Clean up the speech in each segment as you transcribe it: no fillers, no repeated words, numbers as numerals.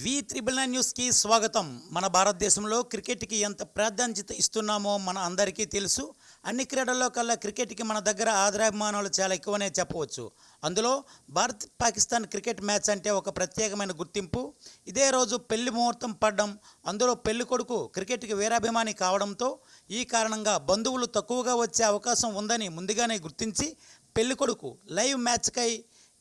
V9 news కి స్వాగతం। మన భారతదేశంలో క్రికెట్ కి ఎంత ప్రాధాన్యత ఇస్తున్నామో మన అందరికీ తెలుసు। అన్ని క్రీడల్లో కల్లా క్రికెట్ కి మన దగ్గర ఆదరాభిమానాలు చాలా ఎక్కువనే చెప్పవచ్చు। అందులో భారత్ పాకిస్తాన్ క్రికెట్ మ్యాచ్ అంటే ఒక ప్రత్యేకమైన గుర్తింపు। ఇదే రోజు పెళ్లి ముహూర్తం పడడం, అందులో పెళ్లి కొడుకు క్రికెట్ కి వీరాభిమాని కావడంతో ఈ కారణంగా బంధువులు తక్కువగా వచ్చే అవకాశం ఉందని ముందుగానే గుర్తించి పెళ్లి కొడుకు లైవ్ మ్యాచ్ కై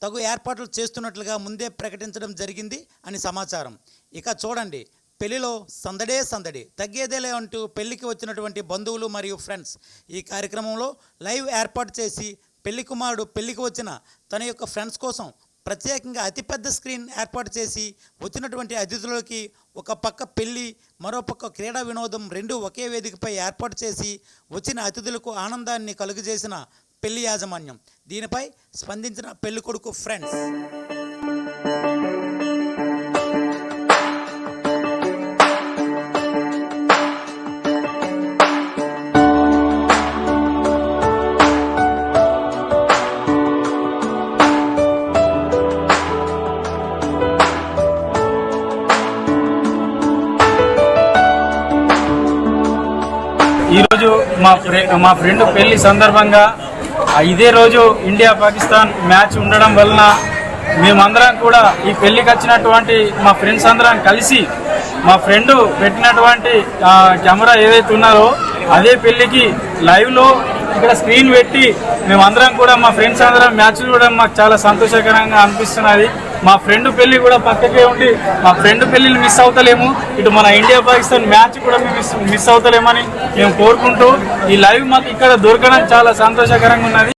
తగు ఏర్పాట్లు చేస్తున్నట్లుగా ముందే ప్రకటించడం జరిగింది అని సమాచారం। ఇక చూడండి, పెళ్లిలో సందడే సందడి, తగ్గేదేలే అంటూ పెళ్లికి వచ్చినటువంటి బంధువులు మరియు ఫ్రెండ్స్ ఈ కార్యక్రమంలో లైవ్ ఏర్పాటు చేసి పెళ్లి కుమారుడు పెళ్లికి వచ్చిన తన యొక్క ఫ్రెండ్స్ కోసం ప్రత్యేకంగా అతిపెద్ద స్క్రీన్ ఏర్పాటు చేసి వచ్చినటువంటి అతిథులకి ఒక పక్క పెళ్లి, మరో పక్క క్రీడా వినోదం రెండు ఒకే వేదికపై ఏర్పాటు చేసి వచ్చిన అతిథులకు ఆనందాన్ని కలుగజేసిన పెళ్లి యాజమాన్యం। దీనిపై స్పందించిన పెళ్లి కొడుకు ఫ్రెండ్స్ ఈరోజు మా ఫ్రెండ్ పెళ్లి సందర్భంగా ఇదే రోజు ఇండియా పాకిస్తాన్ మ్యాచ్ ఉండడం వలన మేమందరం కూడా ఈ పెళ్లికి వచ్చినటువంటి మా ఫ్రెండ్స్ అందరం కలిసి మా ఫ్రెండ్ పెట్టినటువంటి కెమెరా ఏదైతే ఉన్నారో అదే పెళ్లికి లైవ్లో ఇక్కడ స్క్రీన్ పెట్టి మేమందరం కూడా మా ఫ్రెండ్స్ అందరం మ్యాచ్ చూడడం మాకు చాలా సంతోషకరంగా అనిపిస్తున్నది। మా ఫ్రెండ్ పెళ్లి కూడా పక్కకే ఉండి మా ఫ్రెండ్ పెళ్లిని మిస్ అవుతలేము, ఇటు మన ఇండియా పాకిస్తాన్ మ్యాచ్ కూడా మిస్ అవుతలేమని మేము కోరుకుంటూ ఈ లైవ్ మాకు ఇక్కడ దొరకడం చాలా సంతోషకరంగా ఉన్నది।